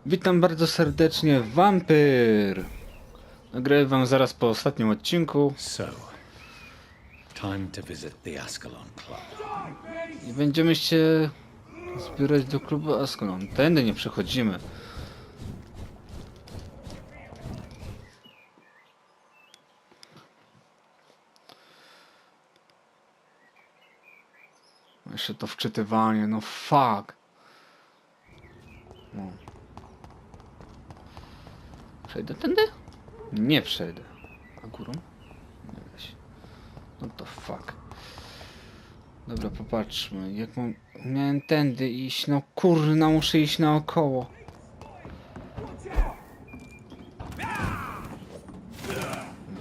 Witam bardzo serdecznie, Vampyr! Nagrałem wam zaraz po ostatnim odcinku So, time to visit the Ascalon Club. i będziemy się zbierać do klubu Ascalon. Tędy nie przechodzimy. Jeszcze to wczytywanie, no fuck. No. Przejdę tędy? Nie przejdę. A górą? Nie da się. No to fuck. Dobra, popatrzmy. Jak mam... Miałem tędy iść, no kurna, muszę iść naokoło.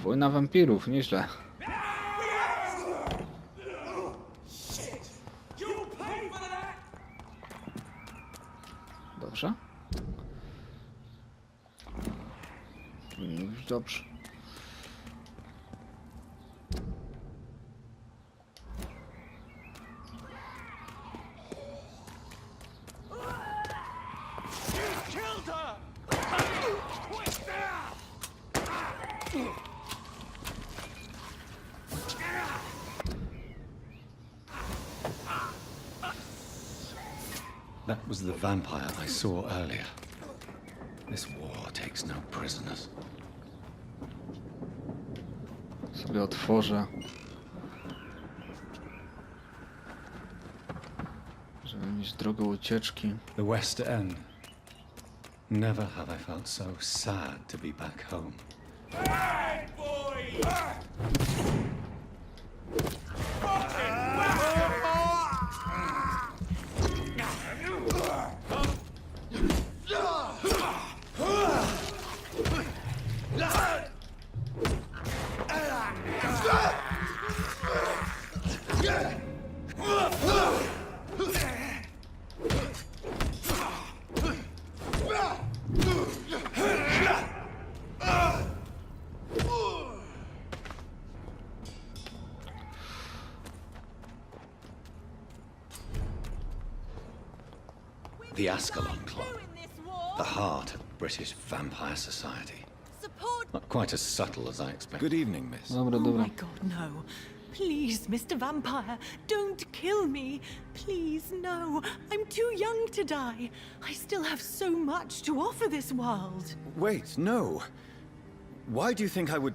Wojna wampirów, nieźle. Dobrze? Już dobrze. That was the vampire I saw earlier. This war takes no prisoners. Sobie otworzę. Żeby mieć drogę ucieczki. The West End. Never have I felt so sad to be back home. The Ascalon Club. The heart of British vampire society. Not quite as subtle as I expected. Good evening, miss. Dobra, Oh dobra. my god, no. Please, Mr. Vampire, don't kill me. Please, no. I'm too young to die. I still have so much to offer this world. Wait, no. Why do you think I would...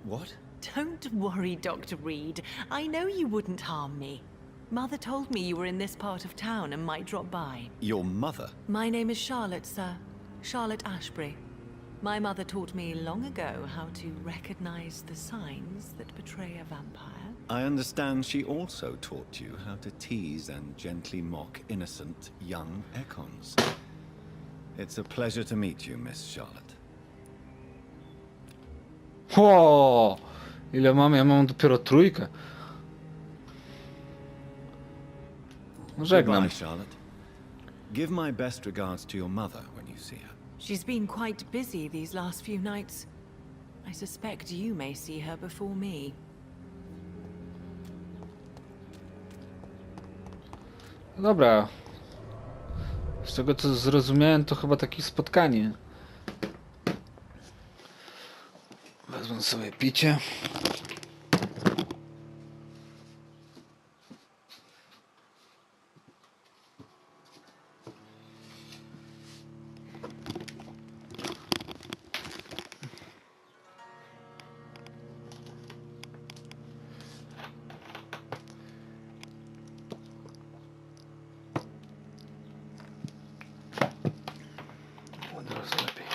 What? Don't worry, Dr. Reed. I know you wouldn't harm me. Mother told me you were in this part of town and might drop by. Your mother? My name is Charlotte, sir. Charlotte Ashbury. My mother taught me long ago how to recognize the signs that betray a vampire. I understand she also taught you how to tease and gently mock innocent young Econs. It's a pleasure to meet you, Miss Charlotte. O! Ile mam? Ja mam dopiero trójkę. No, żegnam. Goodbye, Charlotte. Give my best regards to your mother when you see her. She's been quite busy these last few nights. I suspect you may see her before me. Dobra. Z tego co zrozumiałem, to chyba takie spotkanie. Wezmę sobie picie. Od razu lepiej.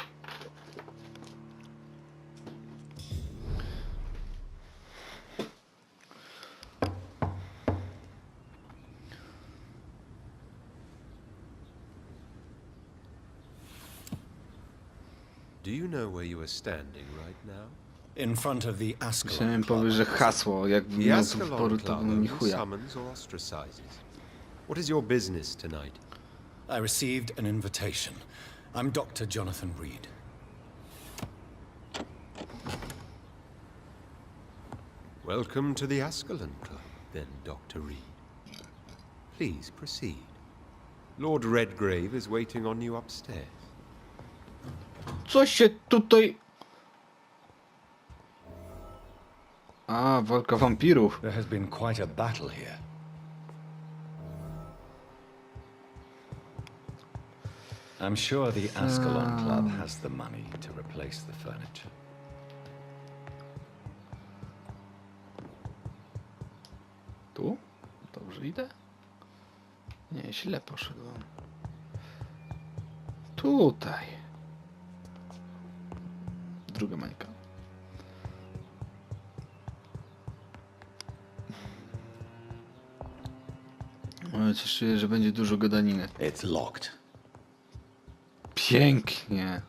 Do you know where you are standing right now? In front of the Ascalon Chciałem Club. powiedzieć, że hasło, jakbym The miał tu Ascalon wyboru, Club to bym ni only chuja. summons or ostracizes. What is your business tonight? I received an invitation. I'm Dr. Jonathan Reed. Welcome to the Ascalon Club, then, Dr. Reed. Please proceed. Lord Redgrave is waiting on you upstairs. Co się tutaj... A, walka wampirów. There has been quite a battle here. I'm sure the Ascalon Club has the money to replace the furniture. Tu? Dobrze idę? Nie, źle poszedłem. Tutaj. Druga mańka. Ale coś czuję, że będzie dużo gadaniny. It's locked. Pięknie.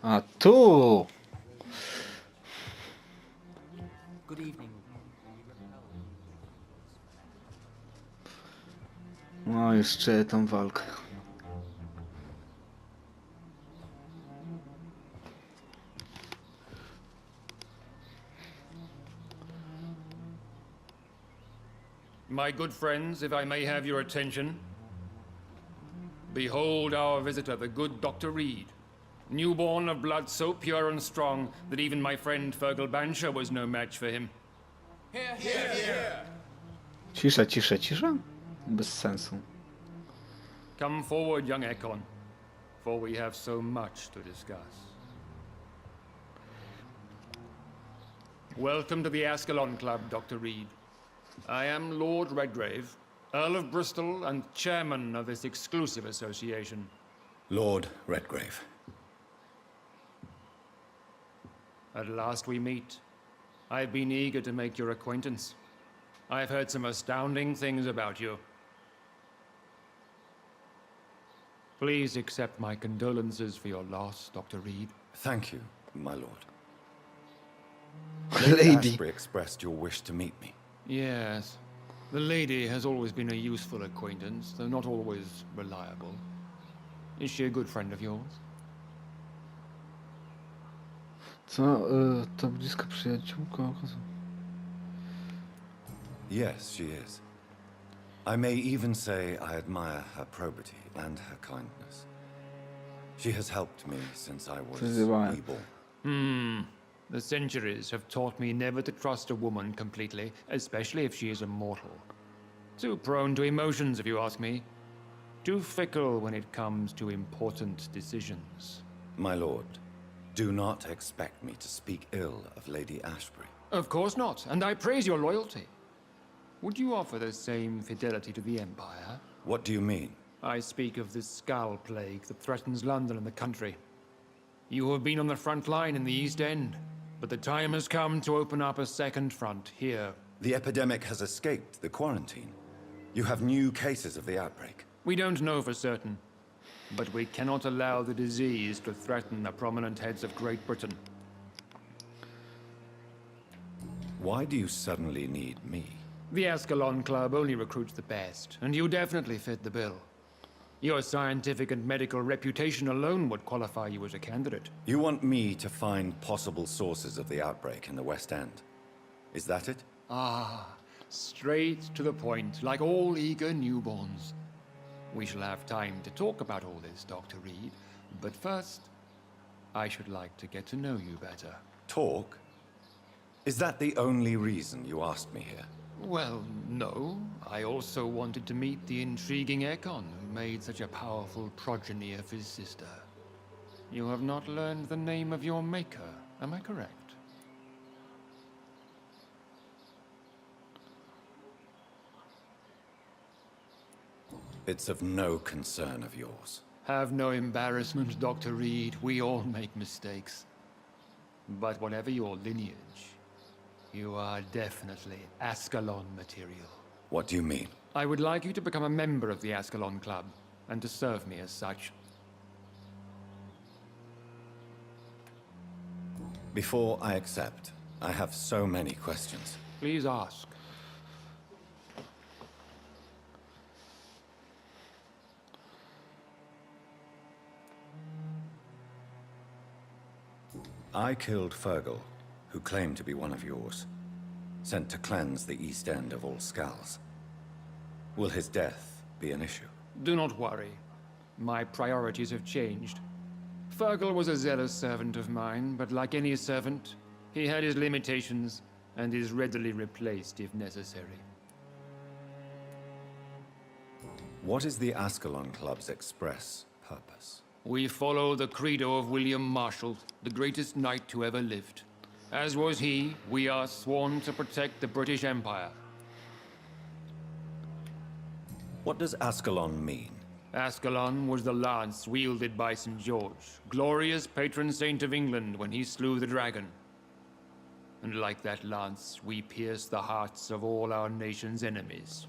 A tu! Good evening. No, jeszcze tą walkę. My good friends, if I may have your attention. Behold our visitor, the good Dr. Reed. Newborn of blood so pure and strong that even my friend Fergal Bansher was no match for him. Cisza, cisza, cisza? Bez sensu. Come forward, young Ekon, for we have so much to discuss. Welcome to the Ascalon Club, Dr. Reed. I am Lord Redgrave, Earl of Bristol and chairman of this exclusive association. Lord Redgrave. At last we meet. I've been eager to make your acquaintance. I've heard some astounding things about you. Please accept my condolences for your loss, Dr. Reed. Thank you, my lord. Lady. Ashbury expressed your wish to meet me. Yes. The lady has always been a useful acquaintance, though not always reliable. Is she a good friend of yours? Co? To bliska przyjaciółka? Yes, she is. I may even say I admire her probity and her kindness. She has helped me since I was Przeżywałem. reborn. The centuries have taught me never to trust a woman completely, especially if she is a mortal. Too prone to emotions, if you ask me. Too fickle when it comes to important decisions. My lord, do not expect me to speak ill of Lady Ashbury. Of course not, and I praise your loyalty. Would you offer the same fidelity to the Empire? What do you mean? I speak of the Skull Plague that threatens London and the country. You have been on the front line in the East End, but the time has come to open up a second front here. The epidemic has escaped the quarantine. You have new cases of the outbreak. We don't know for certain, but we cannot allow the disease to threaten the prominent heads of Great Britain. Why do you suddenly need me? The Ascalon Club only recruits the best, and you definitely fit the bill. Your scientific and medical reputation alone would qualify you as a candidate. You want me to find possible sources of the outbreak in the West End. Is that it? Ah, straight to the point, like all eager newborns. We shall have time to talk about all this, Dr. Reed, but first, I should like to get to know you better. Talk? Is that the only reason you asked me here? Well, no. I also wanted to meet the intriguing Ekon who made such a powerful progeny of his sister. You have not learned the name of your maker, am I correct? It's of no concern of yours. Have no embarrassment, Dr. Reed. We all make mistakes. But whatever your lineage, you are definitely Ascalon material. What do you mean? I would like you to become a member of the Ascalon Club, and to serve me as such. Before I accept, I have so many questions. Please ask. I killed Fergal, who claimed to be one of yours, sent to cleanse the East End of all Skulls. Will his death be an issue? Do not worry. My priorities have changed. Fergal was a zealous servant of mine, but like any servant, he had his limitations and is readily replaced if necessary. What is the Ascalon Club's express purpose? We follow the credo of William Marshall, the greatest knight who ever lived. As was he, we are sworn to protect the British Empire. What does Ascalon mean? Ascalon was the lance wielded by St. George, glorious patron saint of England when he slew the dragon. And like that lance, we pierce the hearts of all our nation's enemies.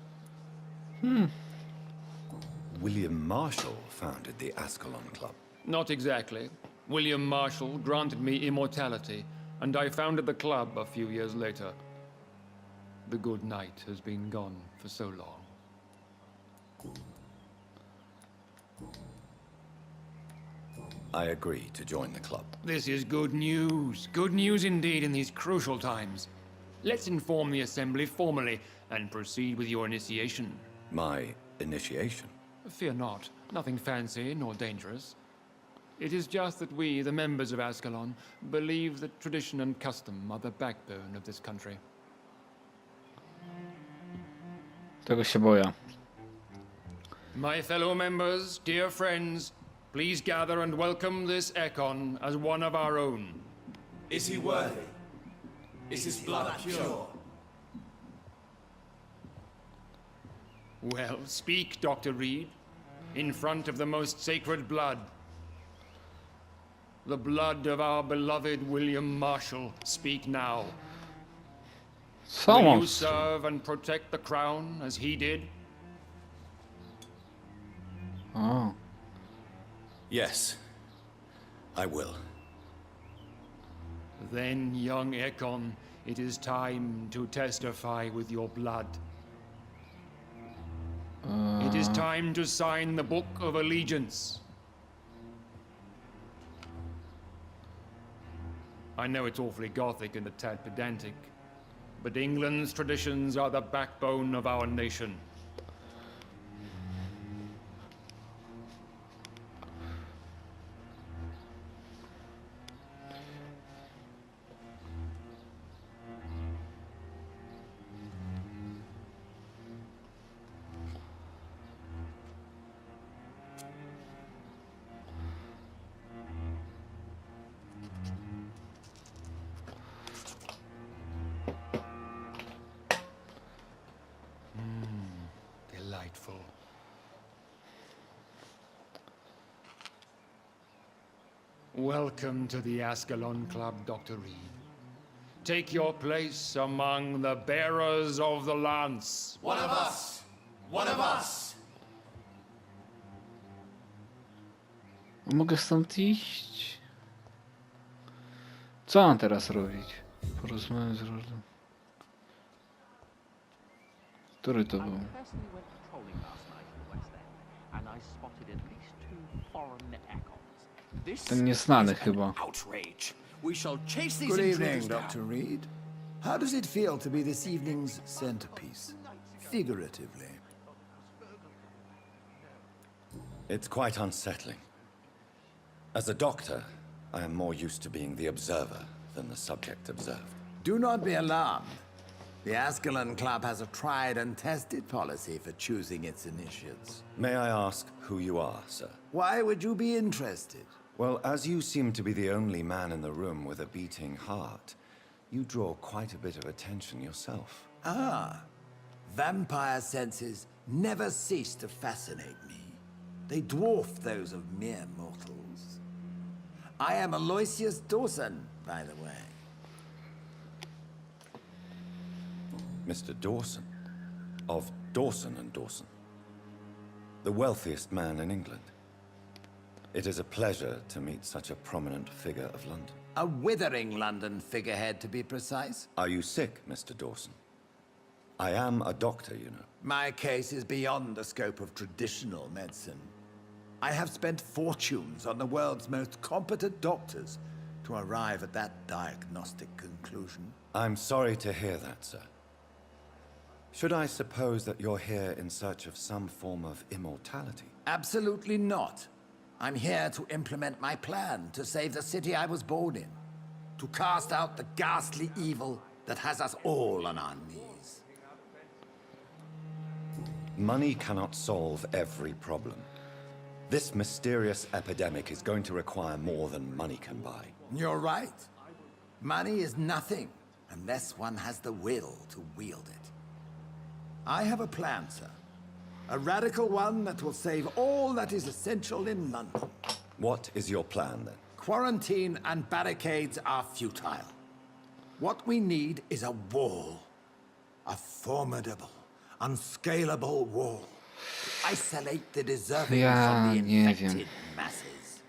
William Marshall founded the Ascalon Club. Not exactly. William Marshall granted me immortality, and I founded the club a few years later. The good knight has been gone for so long. I agree to join the club. This is good news. Good news indeed in these crucial times. Let's inform the Assembly formally and proceed with your initiation. My initiation? Fear not. Nothing fancy nor dangerous. It is just that we, the members of Ascalon, believe that tradition and custom are the backbone of this country. Tego się boję. My fellow members, dear friends, please gather and welcome this Ekon as one of our own. Is he worthy? Is his blood pure? Well, speak, Dr. Reed, in front of the most sacred blood. The blood of our beloved William Marshall. Speak now. Will you serve and protect the crown as he did? O. Yes, I will. Then, young Ekon, it is time to testify with your blood. It is time to sign the Book of Allegiance. I know it's awfully gothic and a tad pedantic, but England's traditions are the backbone of our nation. Delightful. Welcome to the Ascalon Club, Dr. Reed. Take your place among the bearers of the lance. One of us! One of us! Mogę stąd iść? Co mam teraz robić? Porozmawiam z Rodem. Który to był? Personally went patrolling last night in the West End, and I spotted at least 2 foreign Ekons. This Ten nieznany is an chyba. outrage. We shall chase these Good intruders evening, down. Dr. Reed. How does it feel to be this evening's centerpiece? Figuratively. It's quite unsettling. As a doctor, I am more used to being the observer than the subject observed. Do not be alarmed. The Ascalon Club has a tried and tested policy for choosing its initiates. May I ask who you are, sir? Why would you be interested? Well, as you seem to be the only man in the room with a beating heart, you draw quite a bit of attention yourself. Ah, vampire senses never cease to fascinate me. They dwarf those of mere mortals. I am Aloysius Dawson, by the way. Mr. Dawson, of Dawson and Dawson, the wealthiest man in England. It is a pleasure to meet such a prominent figure of London. A withering London figurehead, to be precise. Are you sick, Mr. Dawson? I am a doctor, you know. My case is beyond the scope of traditional medicine. I have spent fortunes on the world's most competent doctors to arrive at that diagnostic conclusion. I'm sorry to hear that, sir. Should I suppose that you're here in search of some form of immortality? Absolutely not. I'm here to implement my plan to save the city I was born in. To cast out the ghastly evil that has us all on our knees. Money cannot solve every problem. This mysterious epidemic is going to require more than money can buy. You're right. Money is nothing unless one has the will to wield it. I have a plan, sir. A radical one that will save all that is essential in London. What is your plan, then? Quarantine and barricades are futile. What we need is a wall. A formidable, unscalable wall. To isolate the deserving from the nie infected wiem. masses.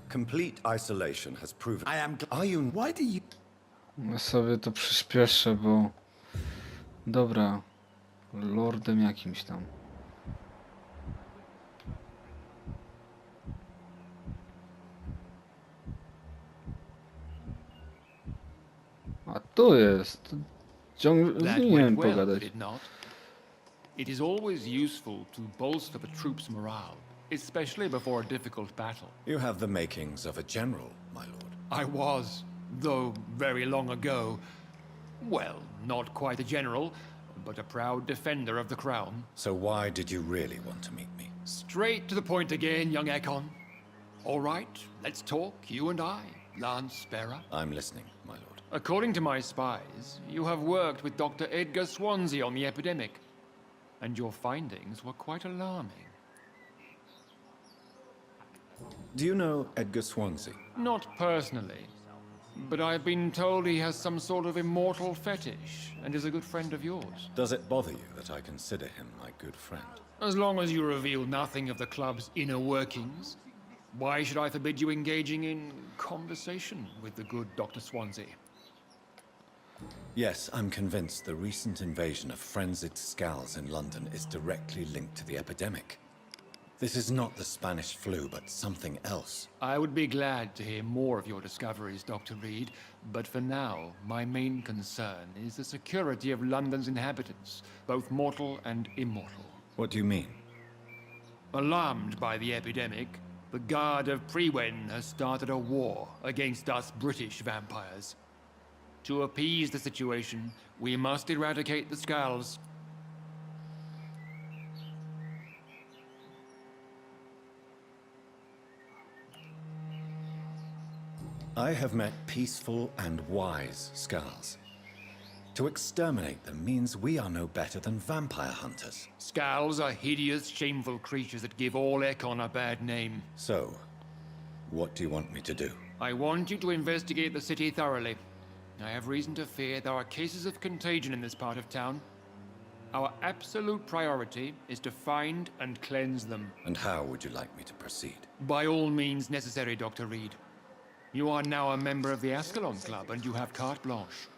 Complete isolation has proven... I am... Are you... Why do you... Ja sobie to przyspieszę, bo... Dobra. Lordem jakimś tam. A tu jest. That Z nim went well, pogadać. did it not? It is always useful to bolster the troops' morale, especially before a difficult battle. You have the makings of a general, my lord. I was, though very long ago, well, not quite a general, but a proud defender of the crown. So why did you really want to meet me? Straight to the point again, young Ekon. All right, let's talk, you and I, Lance Sparrow. I'm listening, my lord. According to my spies, you have worked with Dr. Edgar Swansea on the epidemic, and your findings were quite alarming. Do you know Edgar Swansea? Not personally, but I've been told he has some sort of immortal fetish and is a good friend of yours. Does it bother you that I consider him my good friend? As long as you reveal nothing of the club's inner workings, why should I forbid you engaging in conversation with the good Dr. Swansea? Yes, I'm convinced the recent invasion of frenzied scowls in London is directly linked to the epidemic. This is not the Spanish flu, but something else. I would be glad to hear more of your discoveries, Dr. Reed, but for now, my main concern is the security of London's inhabitants, both mortal and immortal. What do you mean? Alarmed by the epidemic, the Guard of Prewen has started a war against us British vampires. To appease the situation, we must eradicate the Skulls. I have met peaceful and wise Skulls. To exterminate them means we are no better than vampire hunters. Skulls are hideous, shameful creatures that give all Ekon a bad name. So, what do you want me to do? I want you to investigate the city thoroughly. I have reason to fear there are cases of contagion in this part of town. Our absolute priority is to find and cleanse them. And how would you like me to proceed? By all means necessary, Dr. Reed. You are now a member of the Ascalon Club and you have carte blanche.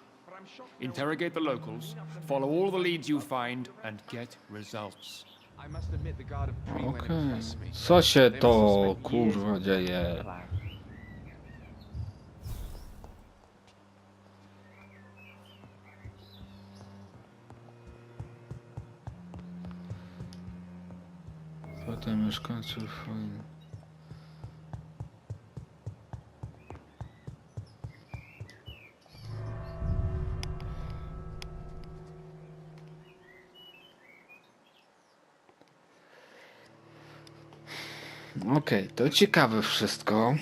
Interrogate the locals, follow all the leads you find, and get results. I must admit the Guard of Prewen Okej. impressed me. Co się They to also spent years kurwa dzieje? plan. Potem mieszkańców fajnie. Okej, to ciekawe wszystko.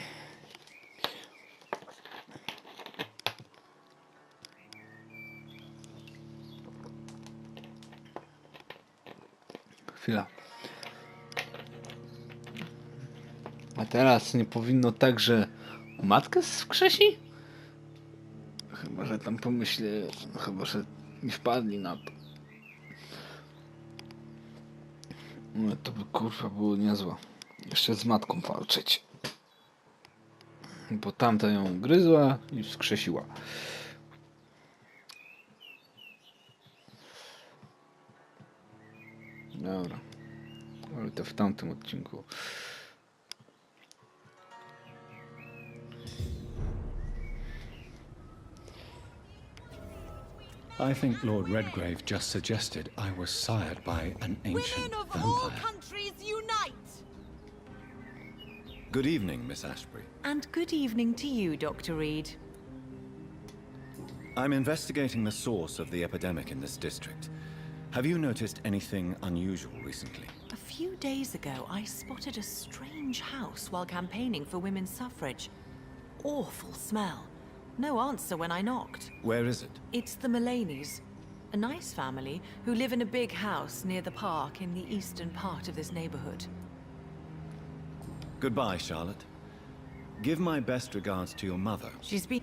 Chwila. A teraz nie powinno tak, że matkę skrzesi? Chyba, że tam pomyślę, chyba, że nie wpadli na to. No to by kurwa było niezłe. Jeszcze z matką walczyć. Bo tamta ją gryzła i wskrzesiła. Dobra. Ale to w tamtym odcinku. I think Lord Redgrave just suggested I was sired by an ancient Women of all vampire. countries unite! Good evening, Miss Ashbury. And good evening to you, Dr. Reed. I'm investigating the source of the epidemic in this district. Have you noticed anything unusual recently? A few days ago, I spotted a strange house while campaigning for women's suffrage. Awful smell. No answer when I knocked. Where is it? It's the Mullaneys, a nice family who live in a big house near the park in the eastern part of this neighborhood. Goodbye, Charlotte. Give my best regards to your mother. She's been...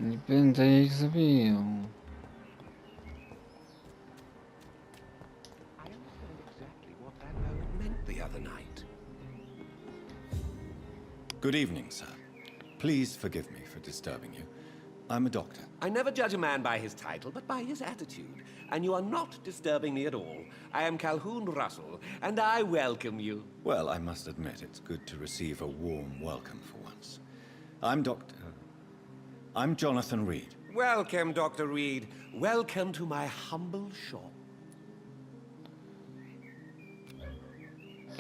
Nie będę ich zabijał. I understand exactly what that note meant the other night. Good evening, sir. Please forgive me for disturbing you. I'm a doctor. I never judge a man by his title, but by his attitude. And you are not disturbing me at all. I am Calhoun Russell, and I welcome you. Well, I must admit it's good to receive a warm welcome for once. I'm Jonathan Reed. Welcome, Dr. Reed. Welcome to my humble shop.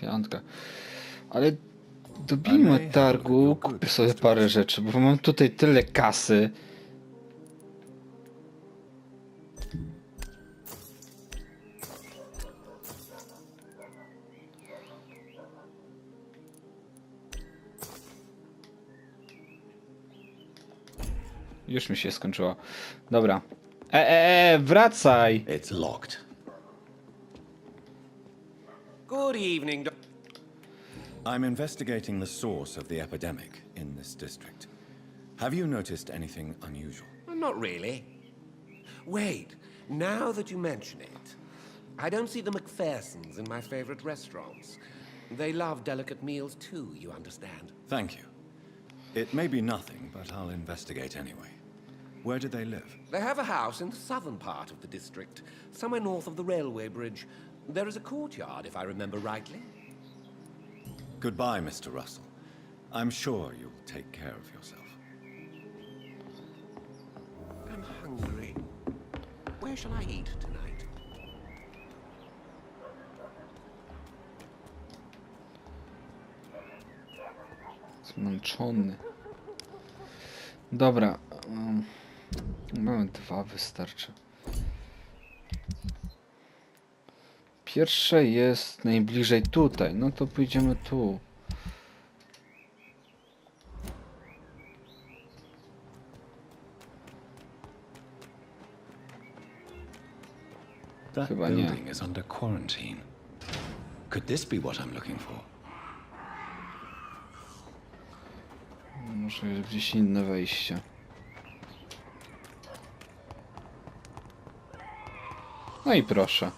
Piątka. Ale dobijmy targu, kupię sobie parę rzeczy, bo mam tutaj tyle kasy. Już mi się skończyło. Dobra. Wracaj! It's locked. Good evening, I'm investigating the source of the epidemic in this district. Have you noticed anything unusual? Not really. Wait, now that you mention it, I don't see the McPhersons in my favorite restaurants. They love delicate meals too, you understand. Thank you. It may be nothing, but I'll investigate anyway. Where do they live? They have a house in the southern part of the district, somewhere north of the railway bridge. There is a courtyard, if I remember rightly. Goodbye, Mr. Russell. I'm sure you'll take care of yourself. I'm hungry. Where shall I eat tonight? Zmęczony. Dobra. Mamy dwa, wystarczy. Pierwsze jest najbliżej tutaj. No to pójdziemy tu. That Chyba nie. building is under quarantine. Could this be what I'm looking for? Może jest gdzieś inne wejście. No i proszę.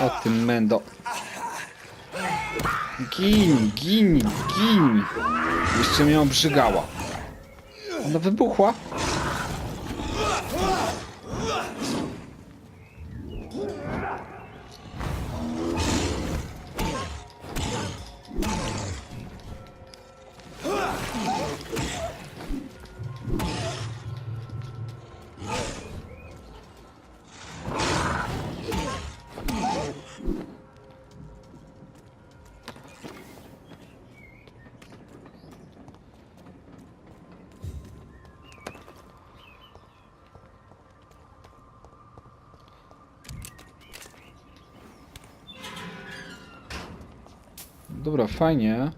O ty mendo. Gin, gin, gin. Jeszcze mnie obrzygała. Ona wybuchła. Dobra, fajnie.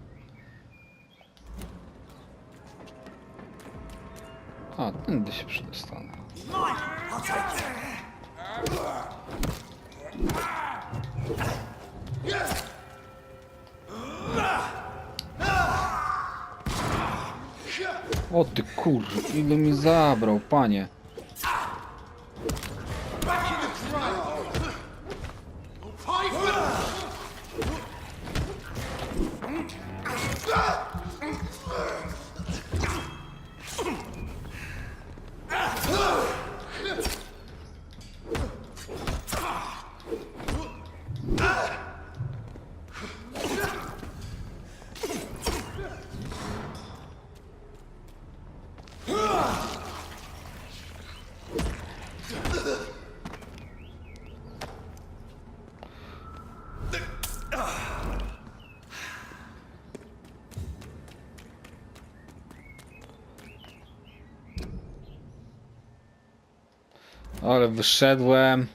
A, tędy się przedostanę. O ty kur... ile mi zabrał, panie. Ale wyszedłem.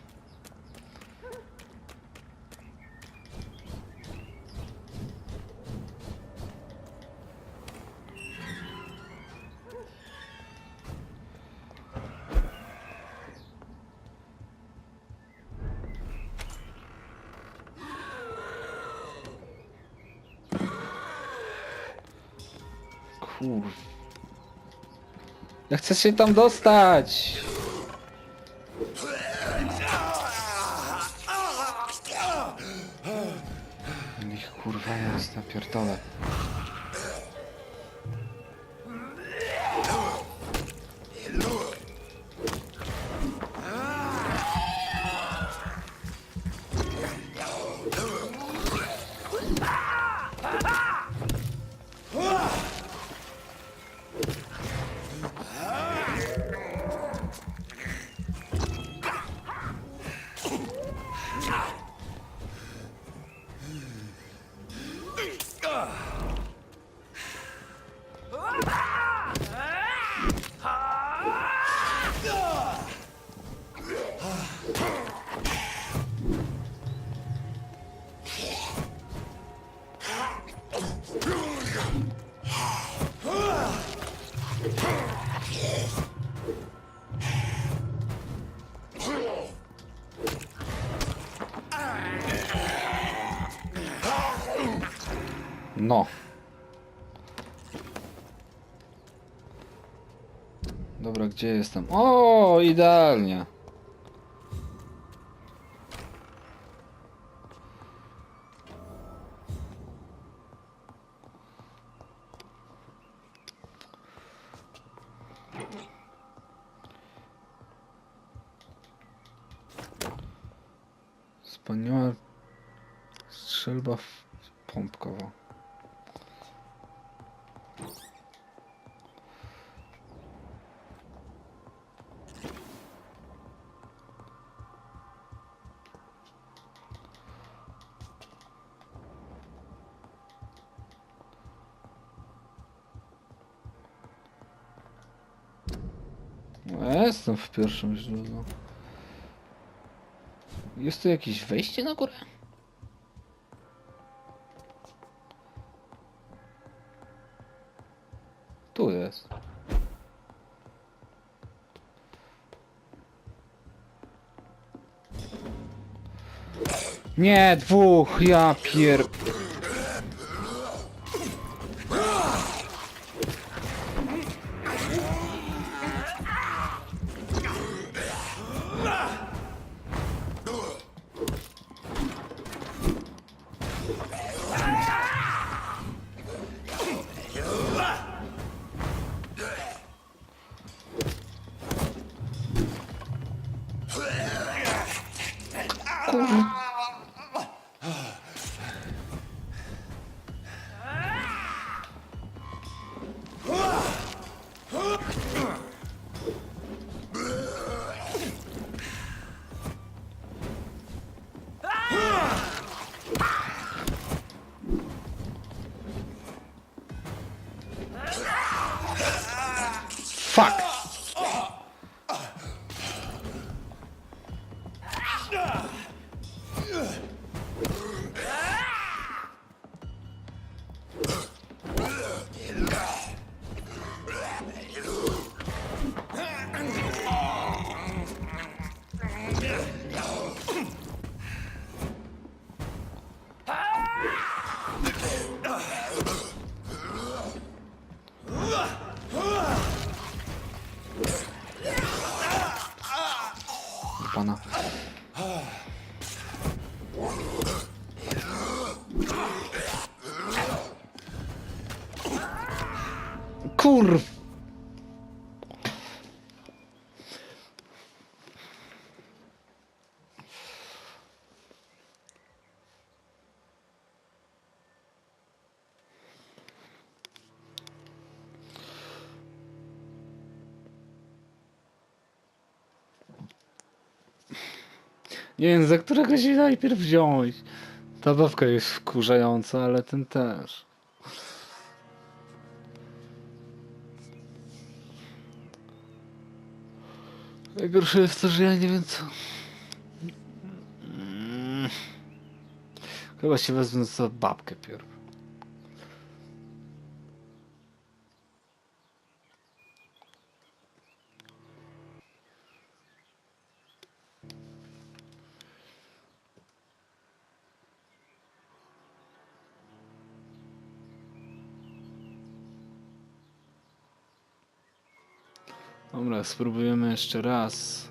Kur... Ja chcę się tam dostać. Ich kurwa jest, na pierdolę. No. Dobra, gdzie jestem? O, idealnie. Wspaniała strzelba pompkowa. Ja jestem w pierwszym źródle. Jest tu jakieś wejście na górę? Tu jest. Nie, dwóch, ja pier... Fuck! pana. Kurw! Nie wiem, za którego się najpierw wziąć. Ta babka jest wkurzająca, ale ten też. Najgorsze jest to, że ja nie wiem co... Chyba się wezmę za babkę pierw. Dobra, spróbujemy jeszcze raz.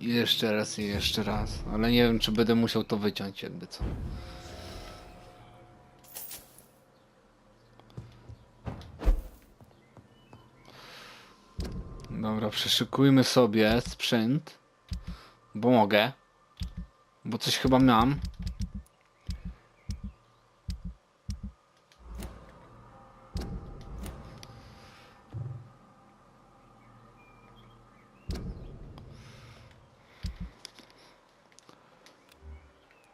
I jeszcze raz, i jeszcze raz. Ale nie wiem, czy będę musiał to wyciąć jakby co. Dobra, przeszykujmy sobie sprzęt. Bo mogę. Bo coś chyba mam.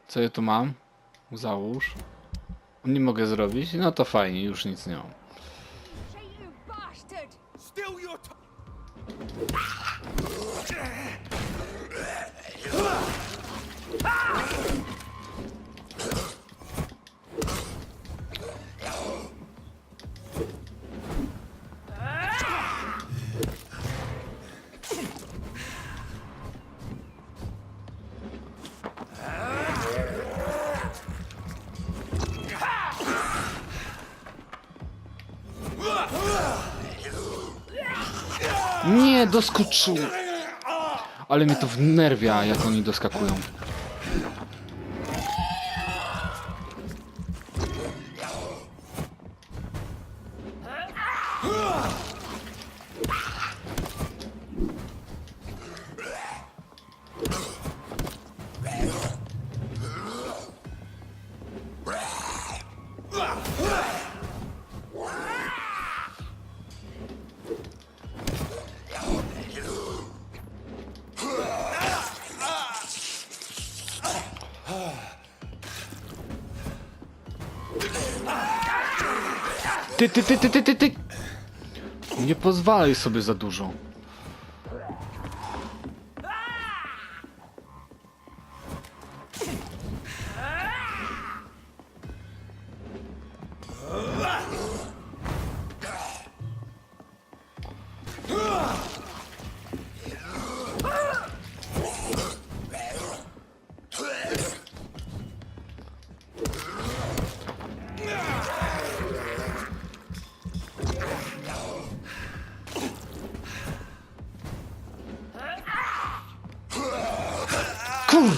Co ja tu mam? Załóż. Nie mogę zrobić? No to fajnie, już nic nie mam. Nie, doskoczył! Ale mnie to wnerwia, jak oni doskakują. Ty! Nie pozwalaj sobie za dużo. Kur...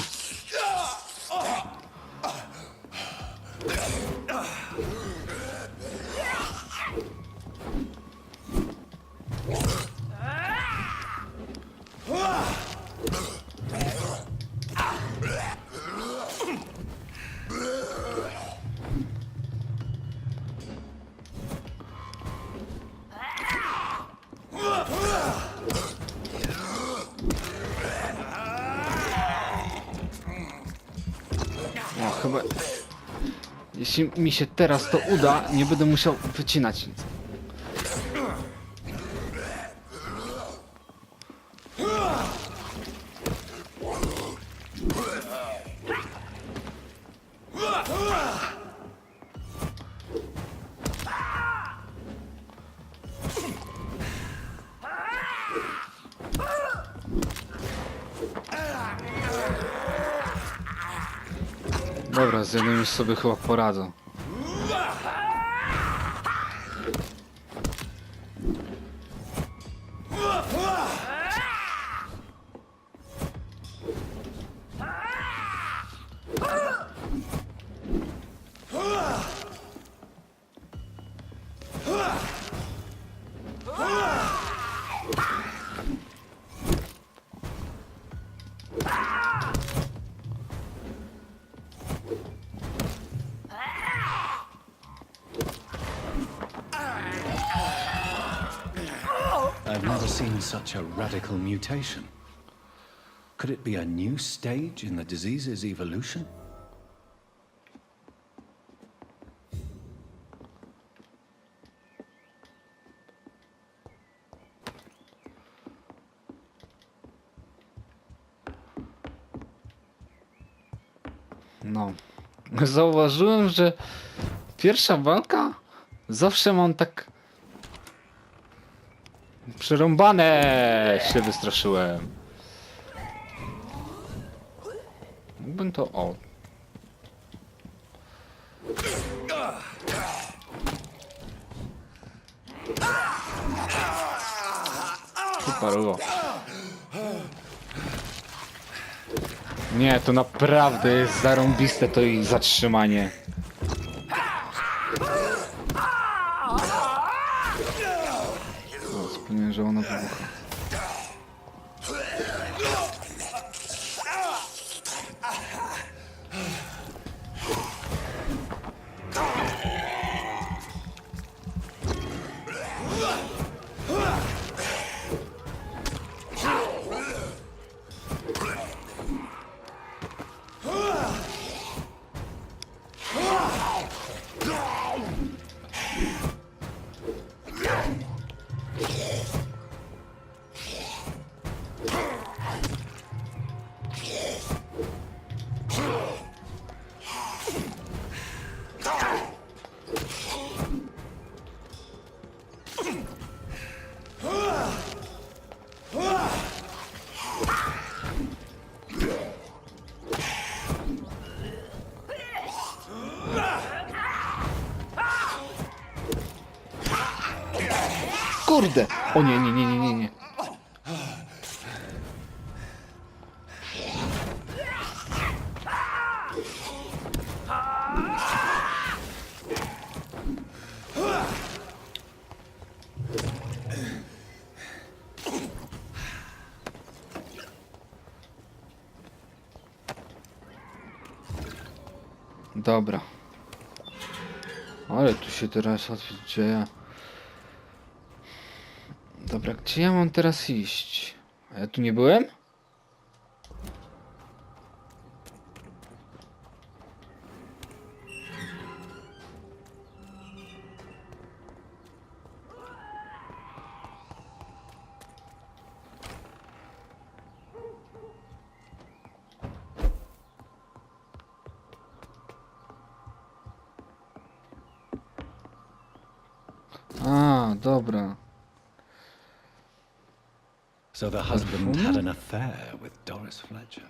No, chyba... Jeśli mi się teraz to uda, nie będę musiał wycinać nic. Dobra, z jednym już sobie chyba poradzę. I've never seen such a radical mutation. Could it be a new stage in the disease's evolution? No. Zauważyłem, że pierwsza walka zawsze mam tak przerąbane, się wystraszyłem. Mógłbym to o. Super. Nie, to naprawdę jest zarąbiste to i zatrzymanie. O, wspomniałem, że ona wybucha. Kurde! O nie, nie, nie, nie, nie, nie. Dobra. Ale tu się teraz dzieje. Dobra, gdzie ja mam teraz iść? A ja tu nie byłem? A, dobra. So the husband had an affair with Doris Fletcher.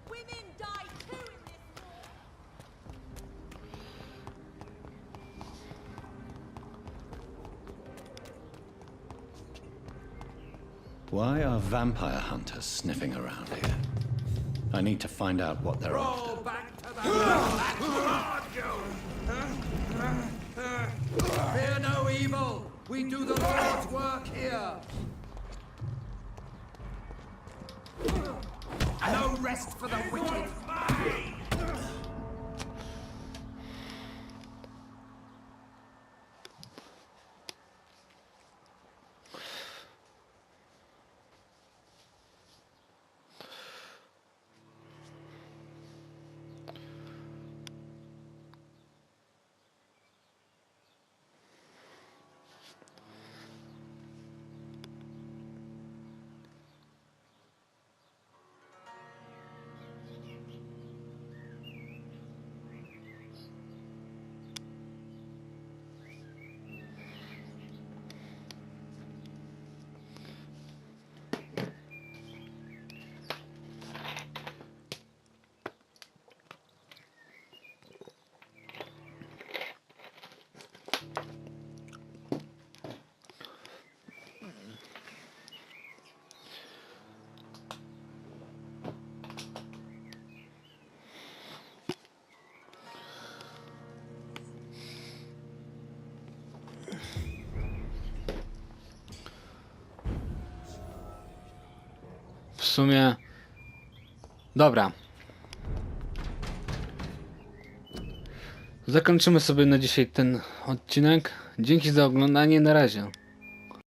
Women die too in this war. Why are vampire hunters sniffing around here? I need to find out what they're after. Fear no evil. We do the Lord's work here. No rest for the wicked. sumie... Dobra. Zakończymy sobie na dzisiaj ten odcinek. Dzięki za oglądanie, na razie.